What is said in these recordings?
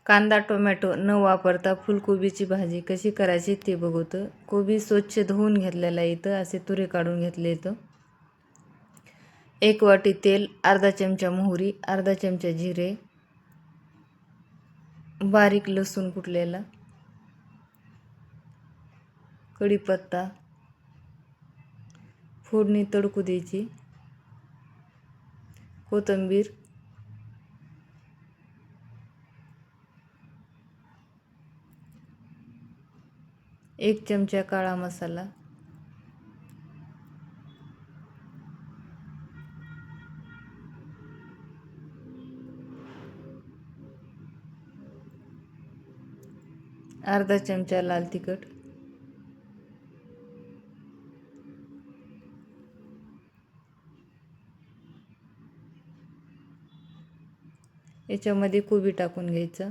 कांदा टोमॅटो न वापरता फुलकोबीची भाजी कशी करायची ते बघूत. कोबी स्वच्छ धुवून घेतलेला इथं असे तुरे काढून घेतले. इथं 1 वाटी तेल, अर्धा चमचा मोहरी, अर्धा चमचा जिरे, बारीक लसूण कुटलेला, कढीपत्ता, फोडणी तडकू द्यायची, कोथिंबीर, 1 चमचा काळा मसाला, अर्धा चमचा लाल तिखट, याच्यामध्ये कोबी टाकून घ्यायचं.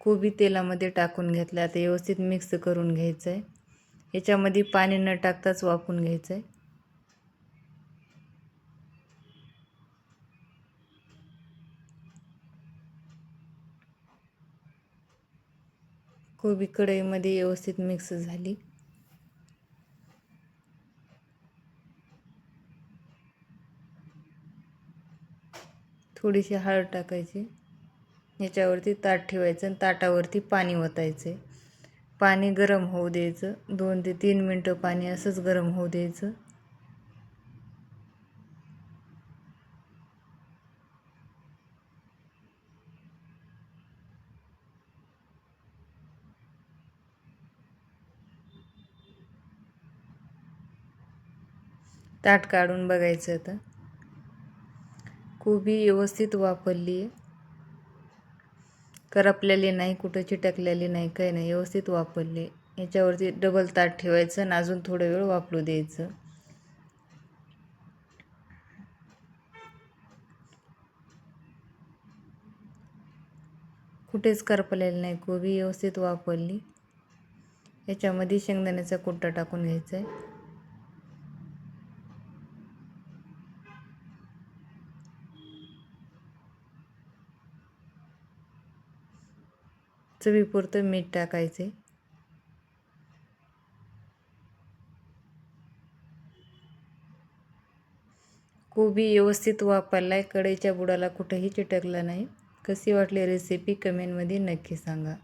कोबी तेलामध्ये टाकून घेतलं. आता व्यवस्थित मिक्स करून घ्यायचं आहे. याच्यामध्ये पाणी न टाकताच वाफवून घ्यायचं आहे. कोबी कढईमध्ये व्यवस्थित मिक्स झाली. थोडीशी हळद टाकायची. याच्यावरती ताट ठेवायचं आणि ताटावरती पाणी ओतायचं. पाणी गरम होऊ द्यायचं. 2 ते 3 मिनटं पाणी असंच गरम होऊ द्यायचं. ताट काढून बघायचं. आता कोबी व्यवस्थित वाफरली आहे. करपलेली नाही, कुठं चिटकलेली नाही, काही नाही, व्यवस्थित वाफरली. याच्यावरती डबल ताट ठेवायचं आणि अजून थोडा वेळ वाफलू द्यायचं. कुठेच करपलेली नाही, कोबी व्यवस्थित वाफरली. याच्यामध्ये शेंगदाण्याचा कुट्टा टाकून घ्यायचा आहे. चवीपुरतं मीठ टाकायचे. कोबी व्यवस्थित वाफरलाय. कढईच्या बुडाला कुठेही चिटकला नाही. कशी वाटली रेसिपी कमेंटमध्ये नक्की सांगा.